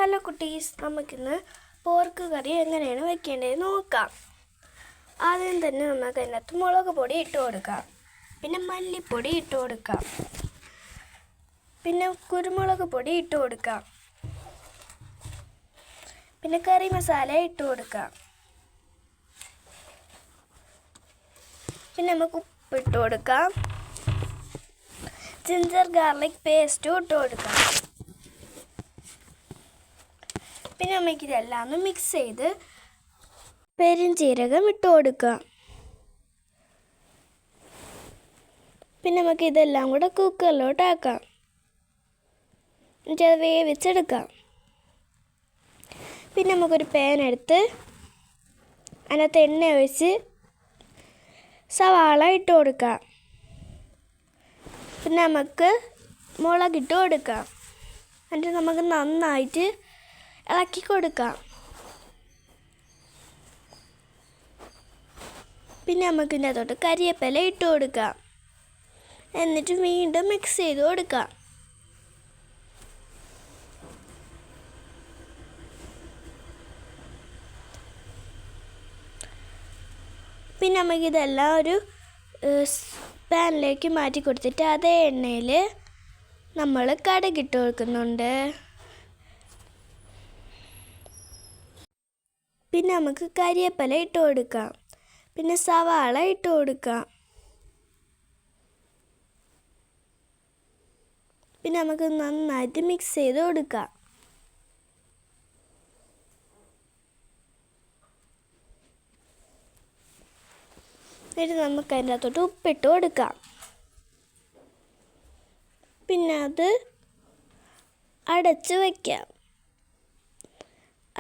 Hello കുട്ടീസ്, നമുക്കിന്ന് pork കറി എങ്ങനെയാണ് വെക്കേണ്ടത് നോക്കാം. ആദ്യം തന്നെ നമുക്ക് അതിനകത്ത് മുളക് പൊടി ഇട്ട് കൊടുക്കാം, പിന്നെ മല്ലിപ്പൊടി ഇട്ട് കൊടുക്കാം, പിന്നെ കുരുമുളക് പൊടി ഇട്ട് കൊടുക്കാം, പിന്നെ കറി മസാല ഇട്ട് കൊടുക്കാം, പിന്നെ നമുക്ക് ഉപ്പിട്ട് കൊടുക്കാം, ജിഞ്ചർ ഗാർലിക് പേസ്റ്റും ഇട്ട് കൊടുക്കാം. പിന്നെ നമുക്കിതെല്ലാം ഒന്ന് മിക്സ് ചെയ്ത് പെരുംജീരകം ഇട്ട് കൊടുക്കാം. പിന്നെ നമുക്ക് ഇതെല്ലാം കൂടെ കുക്കറിലോട്ടാക്കാം, എന്നിട്ട് അത് വേവിച്ചെടുക്കാം. പിന്നെ നമുക്കൊരു പാൻ എടുത്ത് അതിനകത്ത് എണ്ണ ഒഴിച്ച് സവാള ഇട്ട് കൊടുക്കാം. പിന്നെ നമുക്ക് മുളകിട്ട് കൊടുക്കാം. എന്നിട്ട് നമുക്ക് നന്നായിട്ട് ഇളക്കി കൊടുക്കാം. പിന്നെ നമുക്ക് ഇതിനകത്തോട്ട് കരിവേപ്പില ഇട്ട് കൊടുക്കാം. എന്നിട്ട് വീണ്ടും മിക്സ് ചെയ്ത് കൊടുക്കാം. പിന്നെ നമുക്കിതെല്ലാം ഒരു പാനിലേക്ക് മാറ്റി കൊടുത്തിട്ട് അതേ എണ്ണയിൽ നമ്മൾ കടുകിട്ട് കൊടുക്കുന്നുണ്ട്. പിന്നെ നമുക്ക് കരിവേപ്പില ഇട്ട് കൊടുക്കാം. പിന്നെ സവാള ഇട്ട് കൊടുക്കാം. പിന്നെ നമുക്ക് നന്നായിട്ട് മിക്സ് ചെയ്ത് കൊടുക്കാം. എന്നിട്ട് നമുക്ക് അതിൻ്റെ അകത്തോട്ട് ഉപ്പിട്ട് കൊടുക്കാം. പിന്നെ അത് അടച്ച് വയ്ക്കാം.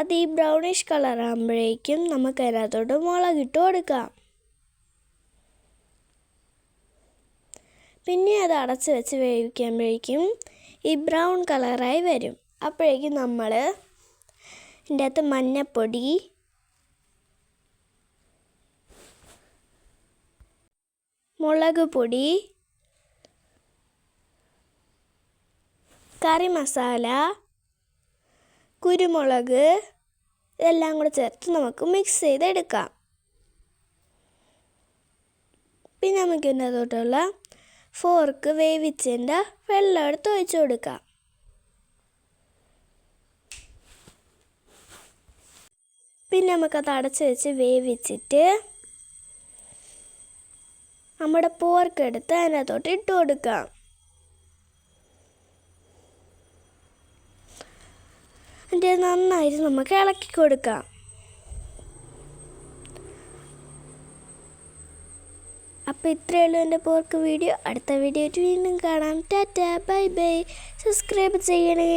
അത് ഈ ബ്രൗണിഷ് കളർ ആകുമ്പോഴേക്കും നമുക്ക് അതിനകത്തോട്ട് മുളകിട്ട് കൊടുക്കാം. പിന്നെ അത് അടച്ച് വെച്ച് വേവിക്കുമ്പോഴേക്കും ഈ ബ്രൗൺ കളറായി വരും. അപ്പോഴേക്കും നമ്മൾ ഇതിൻ്റെ അകത്ത് മഞ്ഞൾപ്പൊടി, മുളക് പൊടി, കറി മസാല, കുരുമുളക് ഇതെല്ലാം കൂടെ ചേർത്ത് നമുക്ക് മിക്സ് ചെയ്തെടുക്കാം. പിന്നെ നമുക്ക് ഇതിനകത്തോട്ടുള്ള ഫോർക്ക് വേവിച്ചതിൻ്റെ വെള്ളം എടുത്ത് ഒഴിച്ച് കൊടുക്കാം. പിന്നെ നമുക്കത് അടച്ച് വെച്ച് വേവിച്ചിട്ട് നമ്മുടെ പോർക്ക് എടുത്ത് അതിനകത്തോട്ട് ഇട്ട് കൊടുക്കാം. എന്നിട്ട് നന്നായിട്ട് നമുക്ക് ഇളക്കി കൊടുക്കാം. അപ്പോൾ ഇത്രയേ ഉള്ളൂ എൻ്റെ പോർക്ക് വീഡിയോ. അടുത്ത വീഡിയോ വീണ്ടും കാണാം. Tata, bye bye. സബ്സ്ക്രൈബ് ചെയ്യണേ.